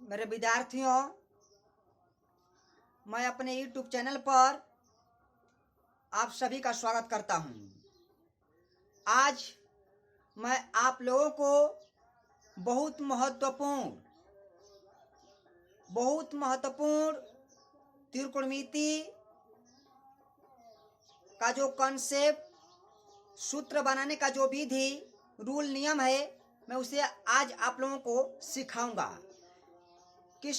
मेरे विद्यार्थियों, मैं अपने YouTube चैनल पर आप सभी का स्वागत करता हूं। आज मैं आप लोगों को बहुत महत्वपूर्ण त्रिकोणमिति का जो कॉन्सेप्ट, सूत्र बनाने का जो विधि, रूल, नियम है, मैं उसे आज आप लोगों को सिखाऊंगा। किस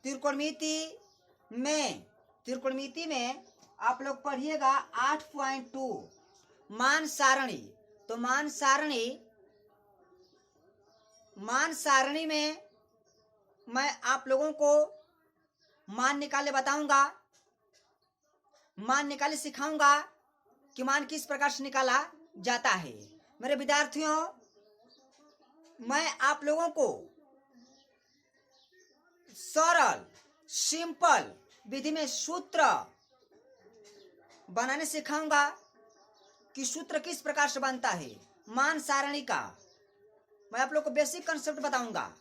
त्रिकोणमिति में आप लोग पढ़िएगा 8.2 मान सारणी। तो मान सारणी में मैं आप लोगों को मान निकाले बताऊंगा, मान निकाले सिखाऊंगा कि मान किस प्रकार से निकाला जाता है। मेरे विद्यार्थियों, मैं आप लोगों को सरल सिंपल विधि में सूत्र बनाने सिखाऊंगा कि सूत्र किस प्रकार से बनता है। मान सारणी का मैं आप लोग को बेसिक कंसेप्ट बताऊंगा।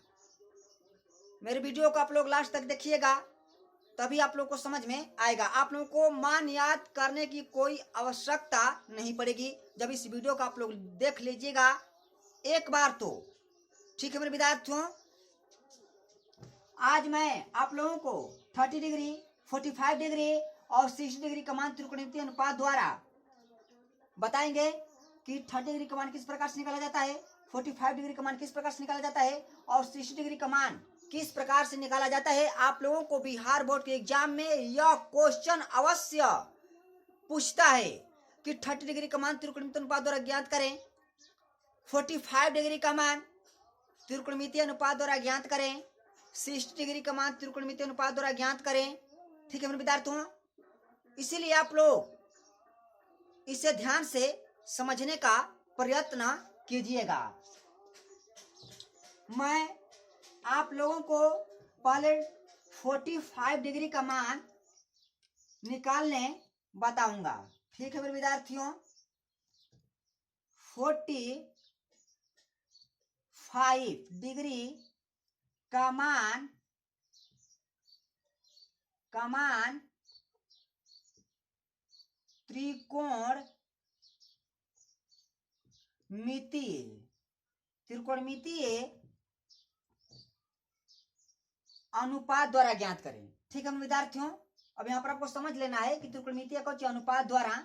मेरे वीडियो को आप लोग लास्ट तक देखिएगा, तभी आप लोग को समझ में आएगा। आप लोगों को मान याद करने की कोई आवश्यकता नहीं पड़ेगी जब इस वीडियो को आप लोग देख लीजिएगा एक बार तो। ठीक है मेरे विद्यार्थियों, आज मैं आप लोगों को 30 डिग्री, 45 डिग्री और 60 डिग्री का मान त्रिकोणमितीय अनुपात द्वारा बताएंगे कि 30 डिग्री का मान किस प्रकार से निकाला जाता है, 45 डिग्री का मान किस प्रकार से निकाला जाता है और 60 डिग्री का मान किस प्रकार से निकाला जाता है। आप लोगों को बिहार बोर्ड के एग्जाम में यह क्वेश्चन अवश्य पूछता है कि 30 डिग्री का मान त्रिकोणमितीय अनुपात द्वारा ज्ञात करें, 45 डिग्री का मान त्रिकोणमितीय अनुपात द्वारा ज्ञात करें, 60 डिग्री का मान त्रिकोणमितीय अनुपात द्वारा ज्ञात करें। ठीक है मेरे विद्यार्थियों, इसीलिए आप लोग इसे ध्यान से समझने का प्रयत्न कीजिएगा। मैं आप लोगों को पहले 45 डिग्री का मान निकालने बताऊंगा। ठीक है मेरे विद्यार्थियों, 45 डिग्री का मान त्रिकोणमितीय अनुपात द्वारा ज्ञात करें। ठीक है विद्यार्थियों, अब यहाँ पर आपको समझ लेना है कि त्रिकोणमितीय का अनुपात द्वारा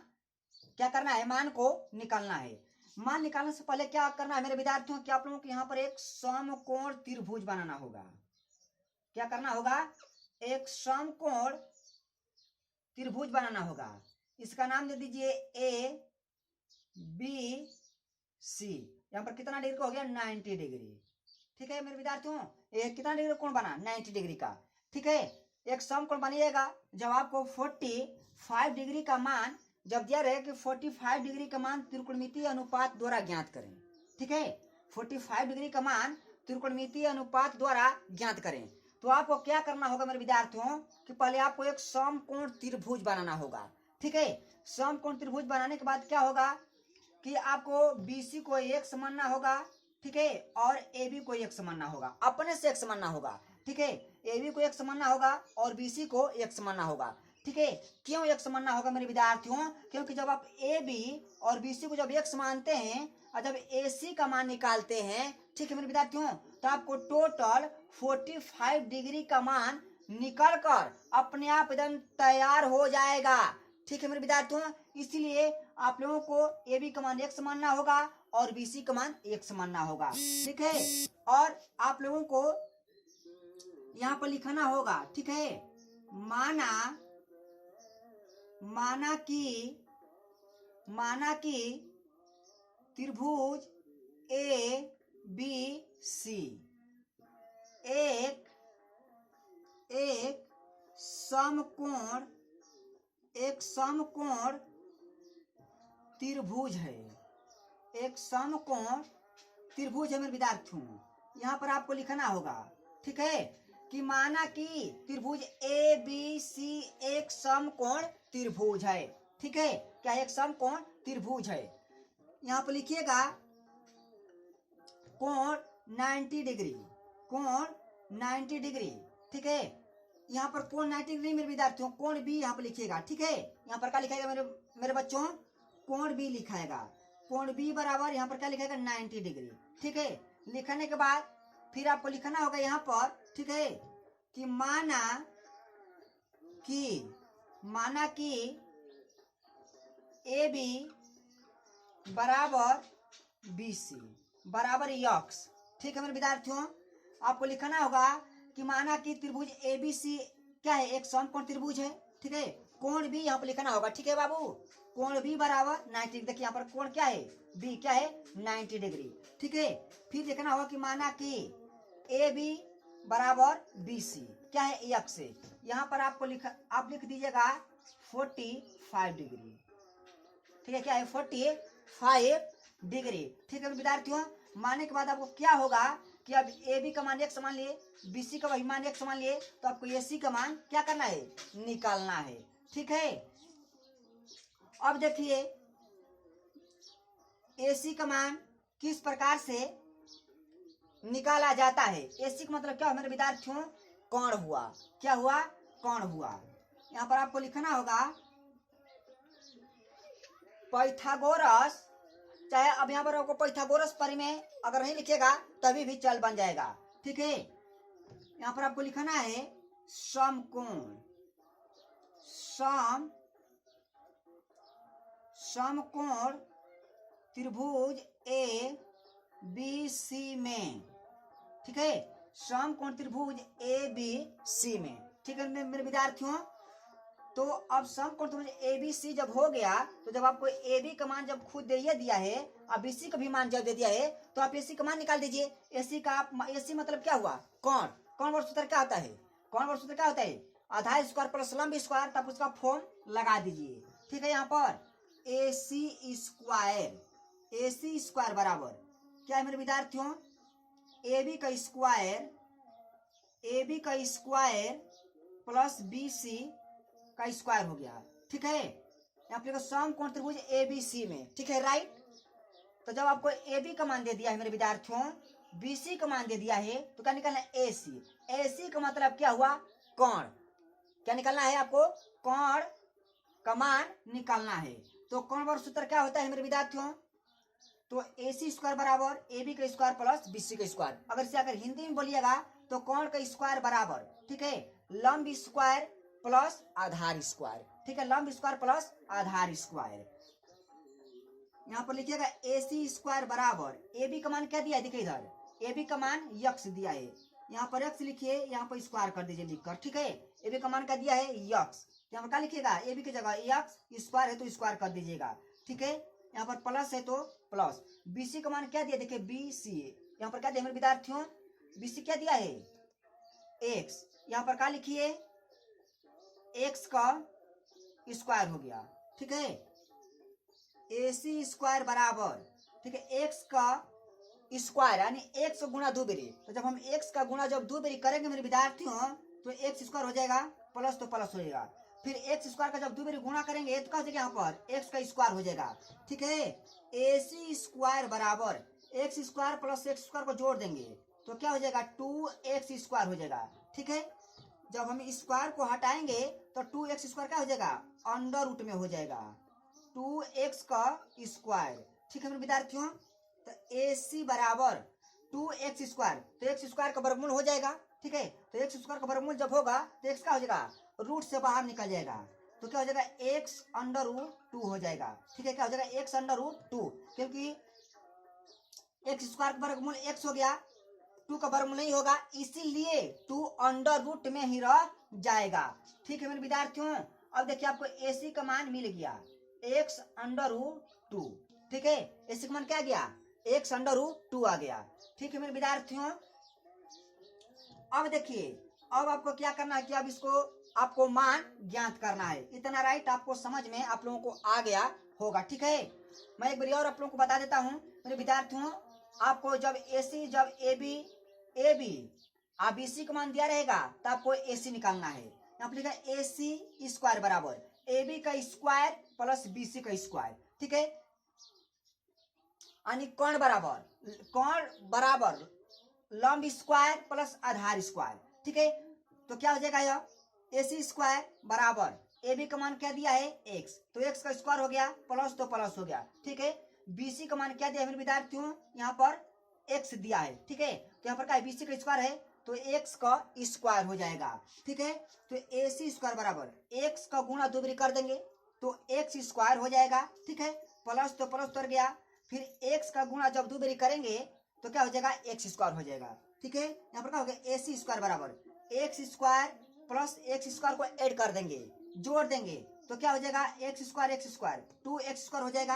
क्या करना है, मान को निकालना है। मान निकालने से पहले क्या करना है मेरे विद्यार्थियों, कि आप लोगों को यहाँ पर एक समकोण त्रिभुज बनाना होगा। क्या करना होगा, एक समकोण त्रिभुज बनाना होगा। इसका नाम दे दीजिए ए बी सी। यहाँ पर कितना डिग्री का हो गया, 90 डिग्री। ठीक है मेरे विद्यार्थियों, ये कितना डिग्री कोण बना, 90 डिग्री का। ठीक है, एक समकोण बनिएगा। जब आपको 45 डिग्री का मान जब दिया रहे कि 45 डिग्री का मान त्रिकोणमितीय अनुपात द्वारा ज्ञात करें। ठीक है, 45 डिग्री का मान त्रिकोणमितीय अनुपात द्वारा ज्ञात करें, तो आपको क्या करना होगा मेरे विद्यार्थियों, कि पहले आपको एक समकोण त्रिभुज बनाना होगा। ठीक है, समकोण त्रिभुज बनाने के बाद क्या होगा कि आपको बीसी को एक समझना होगा। ठीक है, और ए बी को एक समझना होगा, अपने से एक समझना होगा। ठीक है, ए बी को एक समझना होगा और बीसी को एक समझना होगा। ठीक है, क्यों एक समझना होगा मेरे विद्यार्थियों, क्योंकि जब आप ए बी और बीसी को जब एक समानते हैं और जब ए सी का मान निकालते हैं, ठीक है मेरे विद्यार्थियों, तो आपको टोटल 45 डिग्री का मान निकल कर अपने आप एकदम तैयार हो जाएगा। ठीक है मेरे विद्यार्थियों, इसीलिए आप लोगों को ए बी का मान एक समझना होगा और बीसी का मान एक समझना होगा। ठीक है, और आप लोगों को यहाँ पर लिखना होगा। ठीक है, माना कि त्रिभुज ए बी सी एक समकोण त्रिभुज है। एक समकोण त्रिभुज है मेरे विद्यार्थियों, यहाँ पर आपको लिखना होगा। ठीक है, कि माना कि त्रिभुज ए बी सी एक समकोण त्रिभुज है। ठीक है, क्या एक समकोण त्रिभुज है। यहाँ पर लिखिएगा कोण 90 डिग्री, कोण 90 डिग्री। ठीक है, यहाँ पर कोण 90 डिग्री मेरे विद्यार्थियों, कोण बी यहाँ पर लिखिएगा। ठीक है, यहाँ पर क्या लिखाएगा मेरे मेरे बच्चों, कोण बी लिखाएगा। कोण बी बराबर यहाँ पर क्या लिखाएगा 90 डिग्री। ठीक है, लिखने के बाद फिर आपको लिखना होगा यहाँ पर, ठीक है, कि माना कि ए बी बराबर बी सी बराबर यक्स। ठीक है मेरे विद्यार्थियों, आपको लिखना होगा कि माना कि त्रिभुज ए बी सी क्या है, एक समकोण त्रिभुज है। ठीक है, कोण बी यहाँ पर लिखना होगा। ठीक है बाबू, कोण बी बराबर 90। देखिए यहाँ पर कोण क्या है, बी क्या है 90 डिग्री। ठीक है, फिर लिखना होगा कि माना कि ए बी बराबर बी सी क्या है यक्स से। यहाँ पर आपको आप लिख दीजिएगा 45 डिग्री। ठीक है, क्या है 45 डिग्री। ठीक है विद्यार्थियों, मानने के बाद आपको क्या होगा कि अब ए बी का मान 1 मान लिए, बी सी का वही मान 1 मान लिए, तो आपको ए सी का मान क्या करना है, निकालना है। ठीक है, अब देखिए ए सी का मान किस प्रकार से निकाला जाता है। ए सी का मतलब क्या हुआ मेरे विद्यार्थियों, कोण हुआ। क्या हुआ, कोण हुआ। यहाँ पर आपको लिखना होगा पाइथागोरस, चाहे अब यहाँ पर आपको पाइथागोरस परिमेय अगर नहीं लिखेगा तभी भी चल बन जाएगा। ठीक है, यहाँ पर आपको लिखना है समकोण, समकोण त्रिभुज ए बी सी में। ठीक है, समकोण त्रिभुज ए बी सी में। ठीक है मेरे विद्यार्थियों, तो अब समकोण त्रिभुज ए बी सी जब हो गया, तो जब आपको ए बी का मान जब खुद दे दिया है और बी सी का भी मान जब दे दिया है, तो आप ए सी का मान निकाल दीजिए। ए सी का आप ए सी मतलब क्या हुआ, कोण। कोण वर्ग सूत्र क्या होता है, कोण वर्ग सूत्र क्या होता है, आधा स्क्वायर प्लस लंब स्क्वायर, तब उसका फॉर्म लगा दीजिए। ठीक है, यहाँ पर ए सी स्क्वायर बराबर क्या है मेरे विद्यार्थियों, ए बी का स्क्वायर प्लस बी सी का स्क्वायर हो गया। ठीक है, यहाँ पर समकोण त्रिभुज ए बी सी में। ठीक है, राइट। तो जब आपको ए बी का मान दे दिया है मेरे विद्यार्थियों, बी सी का मान दे दिया है, तो क्या निकालना है, ए सी। ए सी का मतलब क्या हुआ, कोण। क्या निकालना है आपको, कोण का मान निकालना है। तो कोण वर्ग सूत्र क्या होता है मेरे विद्यार्थियों, तो ए सी स्क्वायर बराबर ए बी का स्क्वायर प्लस बी सी का स्क्वायर। अगर इसे अगर हिंदी में बोलिएगा तो कोण का स्क्वायर बराबर, ठीक है, लंब स्क्वायर प्लस आधार स्क्वायर। ठीक है, लंब स्क्वायर प्लस आधार स्क्वायर। यहाँ पर लिखिएगा ए सी स्क्वायर बराबर ए बी का मान क्या दिया है, देखिए इधर ए बी का मान यक्स दिया है, यहाँ पर एक्स लिखिए, यहाँ पर स्क्वायर कर दीजिए लिखकर। ठीक है, ए बी का मान क्या दिया है, यक्स। यहाँ पर क्या लिखिएगा, ए बी की जगह यक्स, स्क्वायर है तो स्क्वायर कर दीजिएगा। ठीक है, यहाँ पर प्लस है तो प्लस। बी सी का मान क्या दिया, देखिए बी सी, यहाँ पर क्या दिया मेरे विद्यार्थियों, बी सी क्या दिया है, एक्स। यहाँ पर क्या लिखिए, एक्स का स्क्वायर हो गया। ठीक है, ए सी स्क्वायर बराबर, ठीक है, एक्स का स्क्वायर यानी एक्स गुणा दो बेरी। तो जब हम एक्स का गुणा जब दो बेरी करेंगे मेरे विद्यार्थियों, तो एक्स स्क्वायर हो जाएगा, प्लस तो प्लस हो जाएगा। फिर एक्स स्क्वायर का जब दो बेरी गुणा करेंगे तो क्या हो जाएगा, यहाँ पर एक्स का स्क्वायर हो जाएगा। ठीक है, ए सी स्क्वायर बराबर x square plus x square को जोड़ देंगे तो क्या हो जाएगा, 2x स्क्वायर हो जाएगा। ठीक है, जब हम स्क्वायर को हटाएंगे तो 2x स्क्वायर क्या हो जाएगा, अंडर रूट में हो जाएगा, 2x का स्क्वायर। ठीक है मेरे विद्यार्थियों, तो ए सी बराबर 2x स्क्वायर, तो एक्स स्क्वायर का वर्गमूल हो जाएगा। ठीक है, तो एक्स स्क्वायर का वर्गमूल जब होगा तो एक्स क्या हो जाएगा, रूट से बाहर निकल जाएगा, तो क्या हो जाएगा, एक्स अंडर रूट 2 हो जाएगा। ठीक है, क्या हो जाएगा, एक्स अंडर रूट 2, क्योंकि एक्स स्क्वायर का वर्गमूल एक्स हो गया, 2 का वर्गमूल नहीं होगा, इसीलिए 2 अंडर रूट में ही रह जाएगा। ठीक है मेरे विद्यार्थियों, अब देखिए आपको ए सी का मान मिल गया, एक्स अंडर रूट 2। ठीक है, ए सी का मान क्या गया, एक्स अंडर रूट 2 आ गया। ठीक है मेरे विद्यार्थियों, अब देखिए अब आपको क्या करना है कि अब इसको आपको मान ज्ञात करना है। इतना राइट आपको समझ में आप लोगों को आ गया होगा। ठीक है, मैं एक बार और आप लोगों को बता देता हूं मेरे विद्यार्थियों, आपको जब ए सी, जब ए बी आप बी सी का मान दिया रहेगा तो आपको ए सी निकालना है। यहाँ पर लिखा है ए सी स्क्वायर बराबर ए बी का स्क्वायर प्लस बी सी का स्क्वायर। ठीक है, यानी कोण बराबर लंब स्क्वायर प्लस आधार स्क्वायर, ठीक है। तो क्या हो जाएगा यह AC स्क्वायर बराबर AB का मान क्या दिया है x, तो x का स्क्वायर हो गया प्लस तो प्लस हो गया, ठीक है। BC का मान क्या दिया है विद्यार्थियों, यहाँ पर x दिया है, ठीक है। तो यहाँ पर क्या है BC का स्क्वायर है तो x का स्क्वायर हो जाएगा, ठीक है। तो AC स्क्वायर बराबर x का गुणा दो बार कर देंगे तो x स्क्वायर हो जाएगा, ठीक है। प्लस तो प्लस उतर गया, फिर x का गुणा जब दो बार करेंगे तो क्या हो जाएगा x स्क्वायर हो जाएगा, ठीक है। यहाँ पर क्या हो गया AC स्क्वायर बराबर x square plus x square को ऐड कर देंगे, जोड़ देंगे तो क्या हो जाएगा x स्क्वायर 2x स्क्वायर हो जाएगा।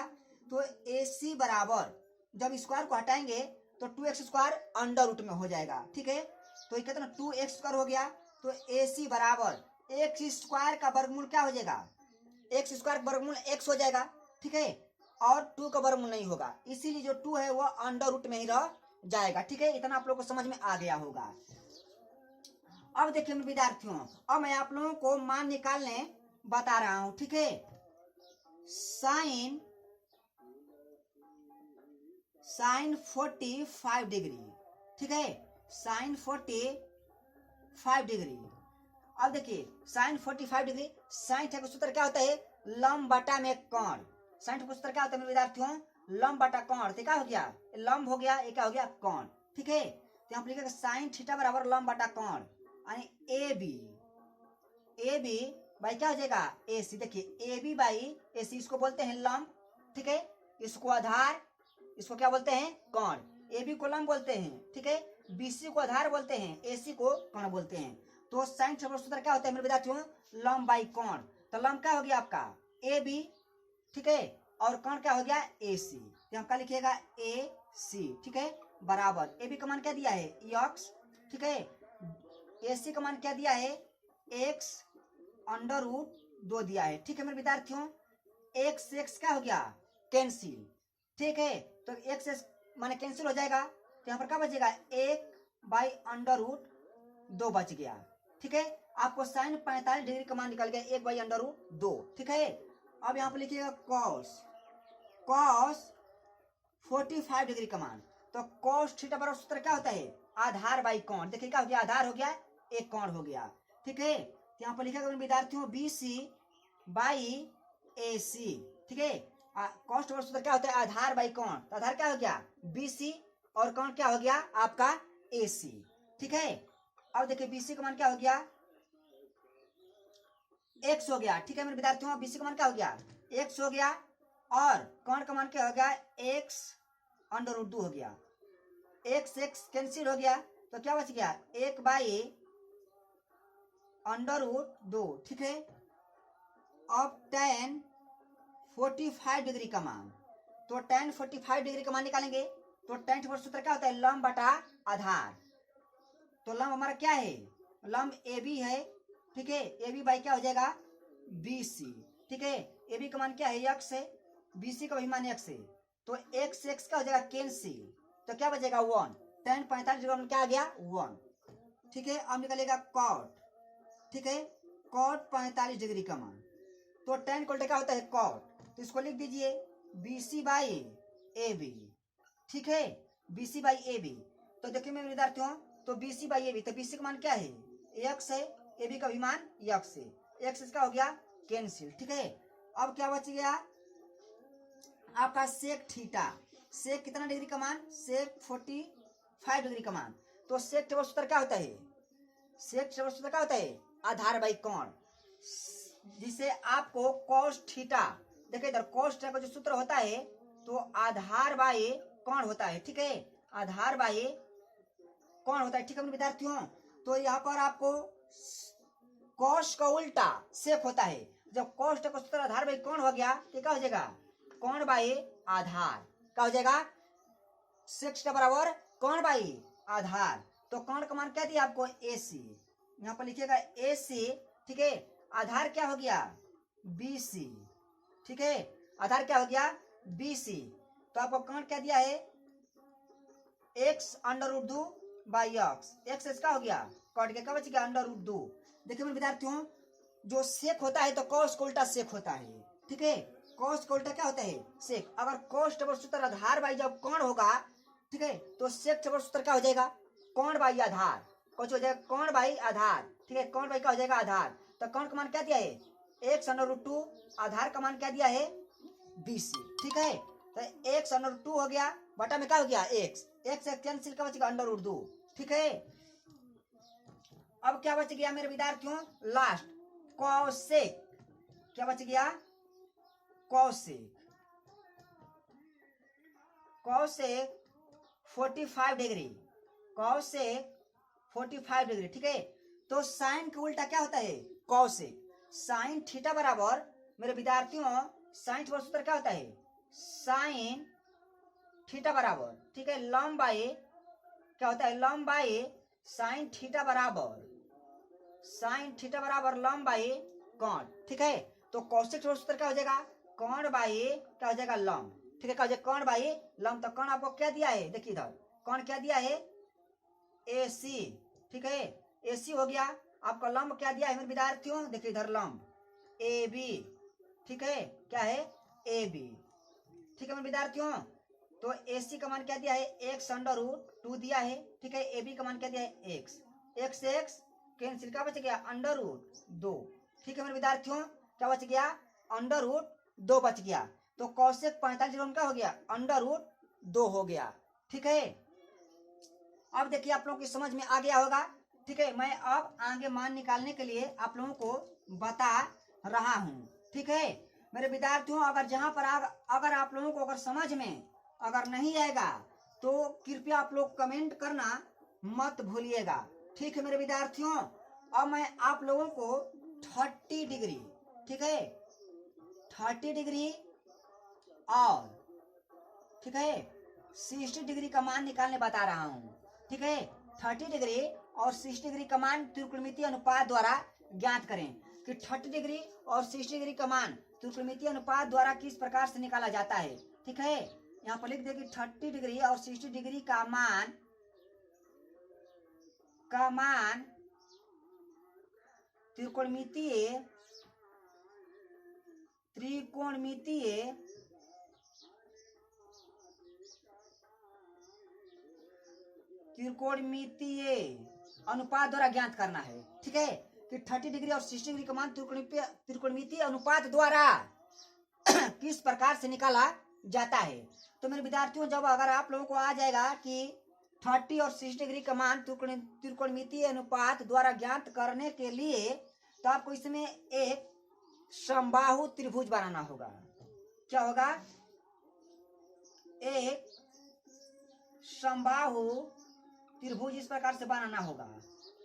तो AC बराबर जब स्क्वायर को हटाएंगे तो 2x स्क्वायर अंडर रूट में हो जाएगा, ठीक है। तो कहते हैं 2x स्क्वायर हो गया, तो AC बराबर x स्क्वायर का वर्गमूल क्या हो जाएगा, x स्क्वायर का वर्गमूल x हो जाएगा, ठीक है। और 2 का वर्गमूल नहीं होगा, इसीलिए जो 2 है वो अंडर रूट में ही रह जाएगा, ठीक है। इतना आप लोगों को समझ में आ गया होगा। अब देखिए विद्यार्थियों, अब मैं आप लोगों को मान निकालने बता रहा हूं, ठीक है। साइन 45 डिग्री, ठीक है, साइन 45 डिग्री। अब देखिए साइन 45 डिग्री, साइन का सूत्र क्या होता है लंब बटा में कोण, साइन का सूत्र क्या होता है विद्यार्थियों लंब बटा कोण, तो क्या हो गया लंब हो गया, ये क्या हो गया कोण, ठीक है। तो यहाँ पर लिखेगा साइन थीटा बराबर लंब बटा कोण यानी ए बी बाई क्या हो जाएगा AC। देखिए AB बाई AC इसको बोलते हैं लंब, ठीक है, इसको आधार, इसको क्या बोलते हैं कोण। AB को लंब बोलते हैं, ठीक है, BC को आधार बोलते हैं, AC को कोण बोलते हैं। तो साइन का सूत्र क्या होता है मेरे विद्यार्थियों लंब बाई कोण, तो लंब क्या हो गया आपका AB, ठीक है, और कोण क्या हो गया AC। तो हम क्या लिखिएगा AC, ठीक है, बराबर AB का मान क्या दिया है x, ठीक है, AC का मान क्या दिया है x अंडर रूट 2 दिया है, ठीक है मेरे विद्यार्थियों। x से x क्या हो गया कैंसिल, ठीक है, तो x से माने कैंसिल हो जाएगा, तो यहाँ पर क्या बचेगा 1 बाई अंडर रूट 2 बच गया, ठीक है। आपको साइन 45 डिग्री का मान निकल गया 1 बाई अंडर रूट 2, ठीक है। अब यहाँ पर लिखिएगा कॉस 45 डिग्री का मान, तो कॉस थीटा बराबर सूत्र क्या होता है आधार बाई कोण। देखिए क्या हो गया आधार हो गया एक कोण हो गया, ठीक है। तो यहाँ पर लिखेगा विद्यार्थियों BC बाई AC, ठीक है। कॉस्ट बराबर सूत्र क्या होता है आधार बाई कोण, तो आधार क्या हो गया BC और कोण क्या हो गया आपका AC, ठीक है। अब देखिए BC का मान क्या हो गया x हो गया, ठीक है मेरे विद्यार्थियों। BC का मान क्या हो गया x हो गया और कोण का मान क्या हो गया x अंडर रूट 2 हो गया, x कैंसिल हो गया तो क्या बच गया 1 बाई अंडर रूट 2, ठीक है। अब tan 45 डिग्री का मान, तो tan 45 डिग्री का मान निकालेंगे तो tan थीटा सूत्र क्या होता है लंब बटा आधार। तो लंब हमारा क्या है लंब AB है, ठीक है, AB बाई क्या हो जाएगा BC, ठीक है। AB का मान क्या है x है, BC का भी मान x है, तो x से x क्या हो जाएगा कैंसिल, तो क्या बचेगा 1, tan 45 डिग्री में क्या आ गया 1, ठीक है। अब निकलेगा कॉट, ठीक है, कॉट 45 डिग्री का मान, तो tan को क्या होता है कॉट, तो इसको लिख दीजिए BC बाई AB, ठीक है, BC बाई AB। तो देखिए मेरे विद्यार्थियों तो BC बाई AB, तो BC का मान क्या है x है, AB का भी मान x है, x का हो गया कैंसिल, ठीक है। अब क्या बच गया आपका सेक थीटा, सेक कितना डिग्री का मान सेक 45 डिग्री का मान, तो सेक थीटा सूत्र क्या होता है सेक थीटा सूत्र क्या होता है आधार बाई कोण, जिसे आपको cos थीटा, देखिए इधर cos थीटा का जो सूत्र होता है तो आधार बाई कोण होता है, ठीक है, आधार बाई कोण होता है, ठीक है विद्यार्थियों। तो यहाँ पर आपको cos का उल्टा सेक होता है, जब cos थीटा का सूत्र आधार बाई कोण हो गया तो क्या हो जाएगा कोण बाई आधार, क्या हो जाएगा सेक थीटा बराबर कोण बाई आधार। तो कोण का मान क्या दिया आपको AC, यहाँ पर लिखिएगा AC, ठीक है, आधार क्या हो गया BC, ठीक है, आधार क्या हो गया BC। तो आपको कोण क्या दिया है x under root 2 by x क्या हो गया कट गया, क्या बच गया अंडर रूट 2। देखिए मेरे विद्यार्थियों जो सेक होता है तो cos का उल्टा सेक होता है, ठीक है, cos का उल्टा क्या होता है सेक। अगर cos डबल सूत्र आधार बाई जब कोण होगा, ठीक है, तो सेक डबल सूत्र क्या हो जाएगा कोण बाई आधार, कुछ हो जाएगा कोण बाई आधार, ठीक है। कोण बाई का हो जाएगा आधार, तो कोण का मान क्या दिया है x√2, आधार का मान क्या दिया है BC, ठीक है। तो x√2 हो गया, बटा में क्या हो गया x कैंसिल का बचेगा √2, ठीक है। अब क्या बच गया मेरे विद्यार्थियों लास्ट कॉसेक, क्या बच गया cosec, cosec 45 degree, cosec 45 degree, ठीक है। तो साइन का उल्टा क्या होता है कॉसेक, साइन थीटा बराबर मेरे विद्यार्थियों साइन थीटा सूत्र क्या होता है साइन थीटा बराबर, ठीक है, लंब बाई क्या होता है लंब बाई साइन थीटा बराबर, साइन थीटा बराबर लंब बाई कोण, ठीक है। तो कॉसेक सूत्र क्या हो जाएगा कोण बाई क्या हो जाएगा लंब, ठीक है, क्या हो जाएगा कोण बाई लंब। तो कोण आपको क्या दिया है देखिए इधर कोण क्या दिया है AC, ठीक है, AC हो गया। आपका लंब क्या दिया है मेरे विद्यार्थियों देखिए इधर लंब AB, ठीक है, क्या है AB, ठीक है मेरे विद्यार्थियों। तो AC का मान क्या दिया है x√2 दिया है, ठीक है। AB का मान क्या दिया है x कैंसिल क्या बच गया √2, ठीक है मेरे विद्यार्थियों। क्या बच गया √2 बच गया। तो कॉसेक 45 डिग्री क्या हो गया √2 हो गया, ठीक है। अब देखिए आप लोगों की समझ में आ गया होगा, ठीक है। मैं अब आगे मान निकालने के लिए आप लोगों को बता रहा हूं, ठीक है मेरे विद्यार्थियों। अगर जहां पर अगर आप लोगों को अगर समझ में अगर नहीं आएगा तो कृपया आप लोग कमेंट करना मत भूलिएगा, ठीक है मेरे विद्यार्थियों। अब मैं आप लोगों को 30 डिग्री, ठीक है 30 डिग्री और ठीक है 60 डिग्री का मान निकालने बता रहा हूं, ठीक है। 30 डिग्री और 60 डिग्री का मान त्रिकोणमितीय अनुपात द्वारा ज्ञात करें कि 30 डिग्री और 60 डिग्री का मान त्रिकोणमितीय अनुपात द्वारा किस प्रकार से निकाला जाता है, ठीक है। यहाँ पर लिख दे कि 30 डिग्री और 60 डिग्री का मान त्रिकोणमितीय अनुपात द्वारा ज्ञात करना है, ठीक है कि 30 डिग्री और 60 डिग्री का मान त्रिकोणमितीय अनुपात द्वारा किस प्रकार से निकाला जाता है। तो मेरे विद्यार्थियों जब अगर आप लोगों को आ जाएगा कि 30 और 60 डिग्री का मान त्रिकोणमितीय अनुपात द्वारा ज्ञात करने के लिए तो आपको इसमें एक समबाहु त्रिभुज बनाना होगा। क्या होगा एक समबाहु त्रिभुज इस प्रकार से बनाना होगा,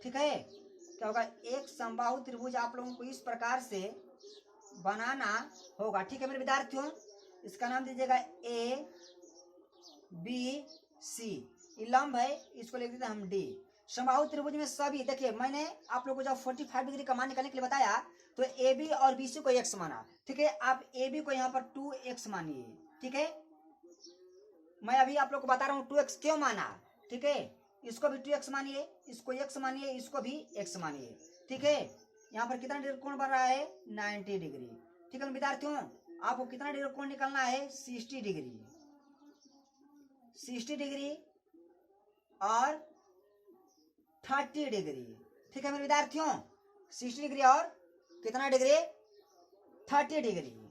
ठीक है। क्या होगा एक समबाहु त्रिभुज आप लोगों को इस प्रकार से बनाना होगा, ठीक है मेरे विद्यार्थियों। इसका नाम दीजिएगा ABC, ये लंब है इसको लिख देते हैं हम D। समबाहु त्रिभुज में सभी देखिए मैंने आप लोगों को जब 45 डिग्री का मान निकालने के लिए बताया तो AB और BC को x माना, ठीक है। आप AB को यहाँ पर 2x मानिए, ठीक है। मैं अभी आप लोग को बता रहा हूँ 2x क्यों माना, ठीक है। इसको भी 2x मानिए, इसको x मानिए, इसको भी x मानिए, ठीक है। यहाँ पर कितना डिग्री कोण बन रहा है 90 डिग्री, ठीक है विद्यार्थियों। आपको कितना डिग्री कोण निकालना है 60 डिग्री, 60 डिग्री और 30 डिग्री, ठीक है मेरे विद्यार्थियों। 60 डिग्री और कितना डिग्री 30 डिग्री।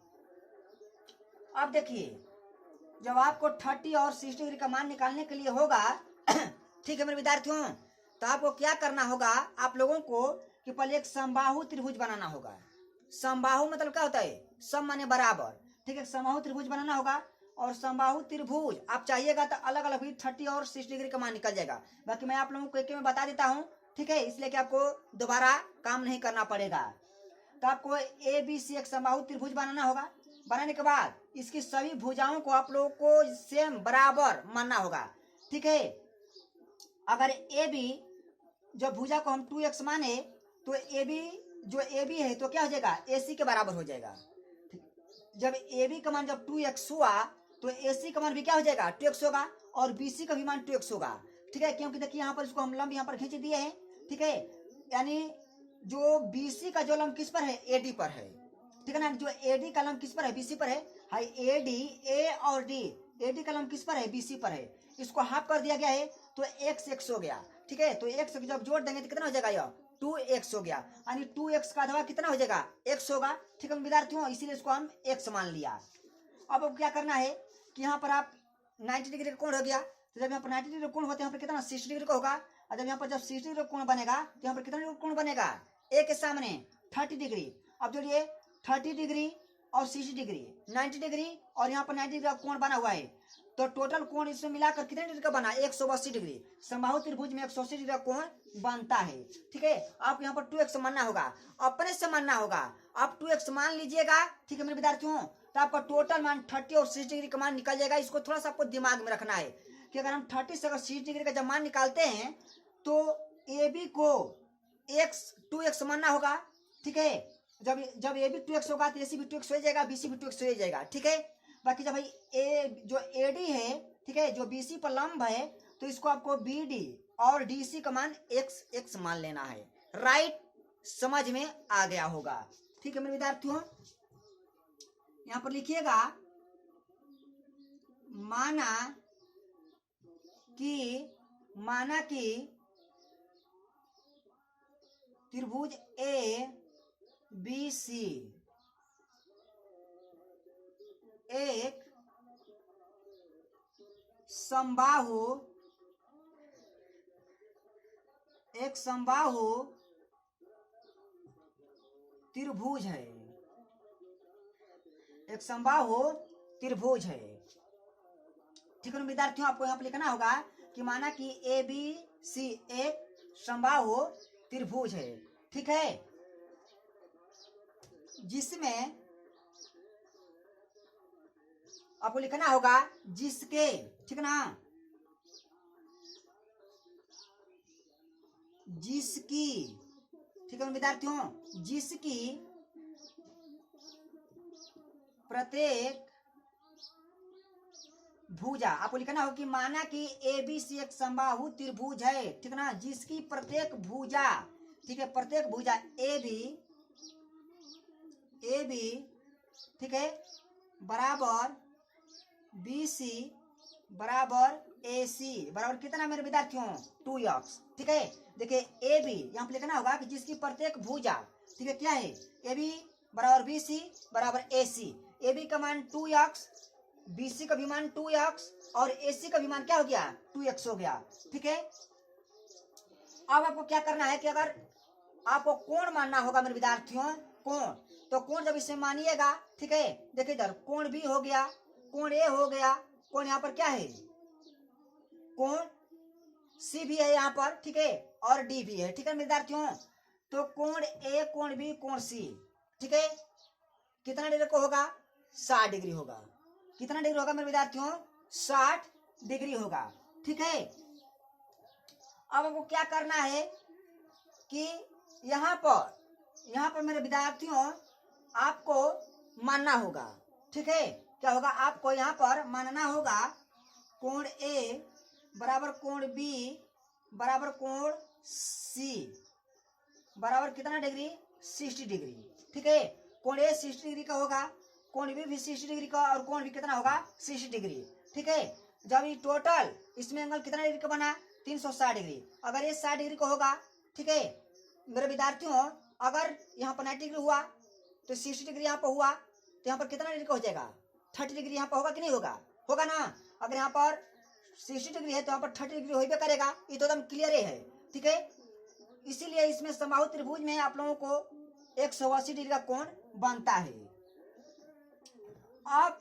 अब देखिए जब आपको 30 और 60 डिग्री का मान निकालने के लिए होगा ठीक है मेरे विद्यार्थियों, तो आपको क्या करना होगा आप लोगों को कि पहले एक समबाहु त्रिभुज बनाना होगा। समबाहु मतलब क्या होता है सम माने बराबर, ठीक है। समबाहु त्रिभुज बनाना होगा और समबाहु त्रिभुज आप चाहिएगा तो अलग अलग भी 30 और 60 डिग्री का मान निकल जाएगा। बाकी मैं आप लोगों को एक में बता देता हूँ, ठीक है, इसलिए कि आपको दोबारा काम नहीं करना पड़ेगा। तो आपको ABC एक समबाहु त्रिभुज बनाना होगा। बनाने के बाद इसकी सभी भुजाओं को आप लोगों को सेम बराबर मानना होगा, ठीक है। अगर AB जो भुजा को हम 2x माने तो AB जो AB है तो क्या हो जाएगा AC के बराबर हो जाएगा। जब AB का मान जब 2x हुआ तो AC का मान भी क्या हो जाएगा 2x होगा और BC का भी मान 2x होगा, ठीक है। क्योंकि देखिए यहाँ पर इसको हम लंब यहाँ पर खींच दिए हैं, ठीक है। यानी जो BC का जो लंब किस पर है AD पर है, ठीक है ना। जो AD का लंब किस पर है BC पर है। हाई AD A और D एडी का लंब किस पर है, बीसी पर है, इसको हाफ कर दिया गया है तो x हो गया। ठीक है, तो x जब जोड़ देंगे तो कितना हो जाएगा, यह 2x हो गया, यानी 2x का अथवा कितना हो जाएगा, x होगा। ठीक है विद्यार्थियों, इसीलिए इसको हम x मान लिया। अब क्या करना है कि यहाँ पर आप 90 डिग्री का कोण हो गया, तो जब यहाँ पर 90 डिग्री कोण होते हैं यहाँ पर कितना 60 डिग्री का होगा, और जब यहाँ पर जब 60 डिग्री कोण बनेगा तो यहाँ पर कितना डिग्री कोण बनेगा, ए के सामने 30 डिग्री। अब जोड़िए 30 डिग्री और 60 डिग्री, 90 डिग्री और यहाँ पर 90 डिग्री का कोण बना हुआ है, तो टोटल कोण इसमें मिलाकर कितने डिग्री का बना, 180 डिग्री। समबाहु त्रिभुज में 180 डिग्री का कोण बनता है। ठीक है, आप यहाँ पर 2x मानना होगा, अपने से मानना होगा। आप 2x मान लीजिएगा। ठीक है मेरे विद्यार्थियों, तो आपका टोटल मान 30 और 60 डिग्री का मान निकल जाएगा। इसको थोड़ा सा आपको दिमाग में रखना है कि अगर हम 30 से अगर 60 डिग्री का जब मान निकालते हैं तो ए बी को 2x मानना होगा। ठीक है, जब ए बी 2x होगा तो ए सी भी 2x हो जाएगा, बी सी भी 2x हो जाएगा। ठीक है, बाकी जब भाई जो ए डी है, ठीक है, जो बी सी पर लंब है, तो इसको आपको बी डी और डी सी का मान x मान लेना है। राइट, समझ में आ गया होगा। ठीक है मेरे विद्यार्थियों, यहां पर लिखिएगा माना कि त्रिभुज ए बी सी एक समबाहु त्रिभुज है, एक समबाहु त्रिभुज है। ठीक है विद्यार्थियों, आपको यहाँ पर लिखना होगा कि माना कि ए बी सी एक समबाहु त्रिभुज है। ठीक है, जिसमें आपको लिखना होगा जिसके, ठीक ना, जिसकी, ठीक है विद्यार्थियों, जिसकी प्रत्येक भुजा, आपको लिखना होगा कि माना कि ए बी सी एक समबाहु त्रिभुज है। ठीक ना, जिसकी प्रत्येक भुजा, ठीक है, प्रत्येक भुजा ए बी, ठीक है, बराबर बी सी बराबर ए सी बराबर कितना मेरे विद्यार्थियों, 2x। ठीक है, देखिए ए बी यहाँ पे लिखना होगा कि जिसकी प्रत्येक भुजा, ठीक है, क्या है, ए बी बराबर बी सी बराबर ए सी। ए बी का मान 2x, बी सी का भी मान 2x और ए सी का भी मान क्या हो गया, 2x हो गया। ठीक है, अब आपको क्या करना है कि अगर आपको कोण मानना होगा मेरे विद्यार्थियों, कोण, तो कोण जब इसे मानिएगा, ठीक है, देखिए इधर कोण बी हो गया, कोण ए हो गया, कोण यहाँ पर क्या है, कोण सी भी है यहाँ पर, ठीक है, और डी भी है। ठीक है विद्यार्थियों, तो कोण ए, कोण बी, कोण सी, ठीक है, कितना डिग्री को होगा, 60 डिग्री होगा। कितना डिग्री होगा मेरे विद्यार्थियों, 60 डिग्री होगा। ठीक है, अब आपको क्या करना है कि यहाँ पर मेरे विद्यार्थियों आपको मानना होगा। ठीक है, क्या होगा, आपको यहाँ पर मानना होगा कोण ए बराबर कोण बी बराबर कोण सी बराबर कितना डिग्री, 60 डिग्री। ठीक है, कोण ए 60 डिग्री का होगा, कोण बी भी 60 डिग्री का, और कोण भी कितना होगा, 60 डिग्री। ठीक है, जब ये टोटल इसमें एंगल कितना डिग्री का बना, 360 डिग्री। अगर ये 60 डिग्री का होगा, ठीक है मेरे विद्यार्थियों, अगर यहाँ पर 90 डिग्री हुआ तो 60 डिग्री यहाँ पर हुआ, तो यहाँ पर कितना डिग्री का हो जाएगा, 30 डिग्री यहाँ पर होगा कि नहीं होगा, होगा ना। अगर यहाँ पर 60 डिग्री है तो यहाँ पर 30 डिग्री हो करेगा, ये तो एकदम क्लियर है। ठीक है, इसीलिए इसमें समबाहु त्रिभुज में आप लोगों को 180 डिग्री का कोण बनता है। अब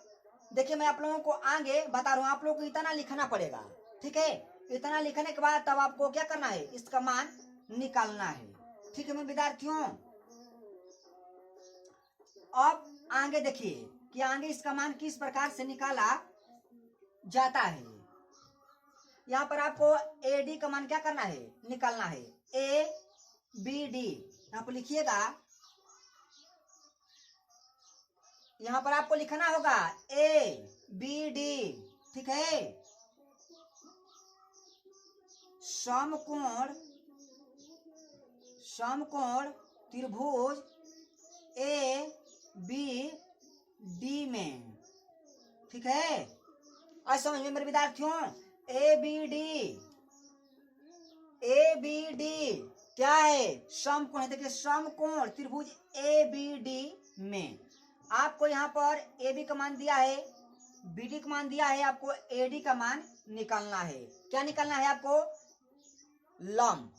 देखिए मैं आप लोगों को आगे बता रहा हूँ, आप लोगों को इतना लिखना पड़ेगा। ठीक है, इतना लिखने के बाद तब आपको क्या करना है, इसका मान निकालना है। ठीक है मेरे विद्यार्थियों, अब आगे देखिए कि आगे इसका मान किस प्रकार से निकाला जाता है। यहाँ पर आपको ए डी का मान क्या करना है, निकालना है, ए बी डी। यहाँ पर लिखिएगा, यहाँ पर आपको लिखना होगा ए बी डी। ठीक है, समकोण त्रिभुज ए बी डी में। ठीक है, आज समझ में मेरे विद्यार्थियों, ए बी डी क्या है, समकोण है। देखिए समकोण त्रिभुज ए बी डी में आपको यहाँ पर ए बी का मान दिया है, बी डी का मान दिया है, आपको ए डी का मान निकालना है। क्या निकालना है आपको, लंब।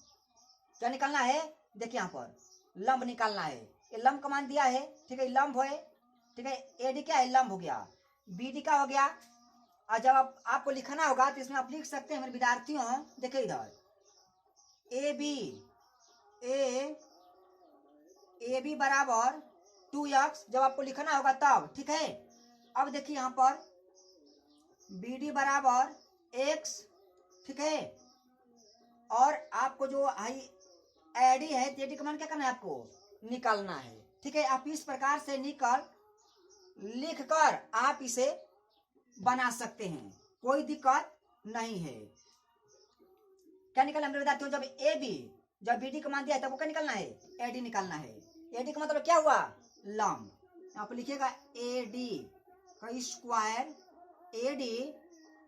क्या निकालना है, देखिए यहाँ पर लंब निकालना है। ये लंब का मान दिया है, ठीक है, लंब है, ठीक है। ए डी क्या है, लंब हो गया। बी डी का हो गया। और जब आपको लिखना होगा तो इसमें आप लिख सकते हैं मेरे विद्यार्थियों, देखिए इधर ए बी बराबर 2x जब आपको लिखना होगा तब, ठीक है। अब देखिए यहाँ पर बी डी बराबर x, ठीक है। और आपको जो एडी है, एडी का मान क्या करना है, आपको निकालना है, ठीक है। आप इस प्रकार से लिखकर आप इसे बना सकते हैं, कोई दिक्कत नहीं है। क्या निकालना है मेरे विद्यार्थियों, जब बी डी का मान दिया है तब वो क्या निकालना है, एडी निकालना है। एडी का मतलब क्या हुआ, लंब। आप लिखिएगा ए डी का स्क्वायर, ए डी